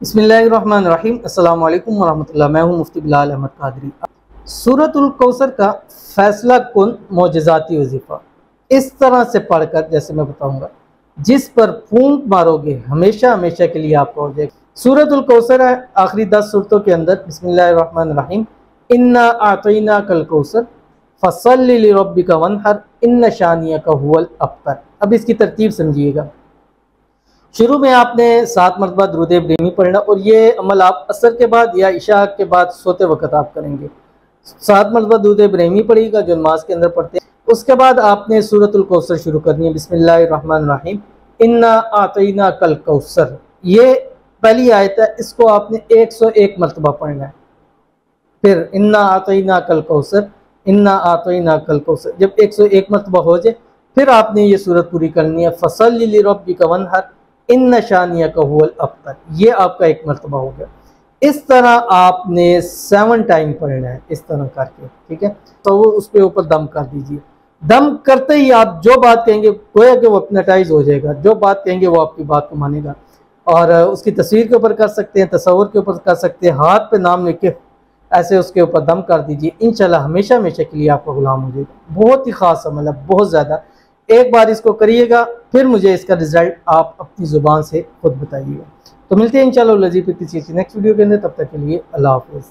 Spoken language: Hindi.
बिस्मिल्लाहिर्रहमानिर्रहीम। अस्सलाम वालेकुम वरहमतुल्लाह। मैं हूँ मुफ्ती बिलाल अहमद कादरी। सूरतुल कौसर का फैसला कुन मोजज़ाती वजीफ़ा इस तरह से पढ़कर जैसे मैं बताऊँगा, जिस पर फूंक मारोगे हमेशा हमेशा के लिए आपका हो जाएगा। सूरतुल कौसर है आखिरी 10 सूरतों के अंदर। बिस्मिल्लाहिर्रहमानिर्रहीम। इन्ना आतईना कल कौसर फसल्लि लिरब्बिका वनहर इन्न शानियका हुवल अब्तर। अब इसकी तरतीब समझिएगा। शुरू में आपने 7 मरतबा दुरूद इब्राहिमी पढ़ना और ये अमल आप असर के बाद या इशा के बाद सोते वक्त आप करेंगे। 7 मरतबा दुरूद इब्राहिमी पढ़िएगा जो नमाज के अंदर पढ़ते हैं। उसके बाद आपने सूरतुल कौसर शुरू करनी है। बिस्मिल्लाहिर्रहमानिर्रहीम। इन्ना आतईना कल कौसर, ये पहली आयत है, इसको आपने 101 मरतबा पढ़ना है। फिर इन्ना आतईना कल कौसर, इन्ना आतईना कल कौसर, जब 101 मरतबा हो जाए फिर आपने ये सूरत पूरी करनी है। फसल्लि लिरब्बिका वनहर इन्न शानियका हुवल अब्तर। ये आपका 1 मरतबा हो गया। इस तरह आपने 7 टाइम पढ़ना है, इस तरह करके, ठीक है। तो वो उस पर ऊपर दम कर दीजिए। दम करते ही आप जो बात कहेंगे गोया कि वो अपनेटाइज हो जाएगा। जो बात कहेंगे वो आपकी बात को मानेगा। और उसकी तस्वीर के ऊपर कर सकते हैं, तस्वर के ऊपर कर सकते हैं, हाथ पे नाम लिख के ऐसे उसके ऊपर दम कर दीजिए। इंशाल्लाह हमेशा हमेशा के लिए आपका गुलाम हो जाएगा। बहुत ही ख़ास अमल है, बहुत ज़्यादा। एक बार इसको करिएगा, फिर मुझे इसका रिजल्ट आप अपनी ज़ुबान से खुद बताइएगा। तो मिलते हैं इंशाल्लाह लजीब किसी नेक्स्ट वीडियो के अंदर। तब तक के लिए अल्लाह हाफ़िज़।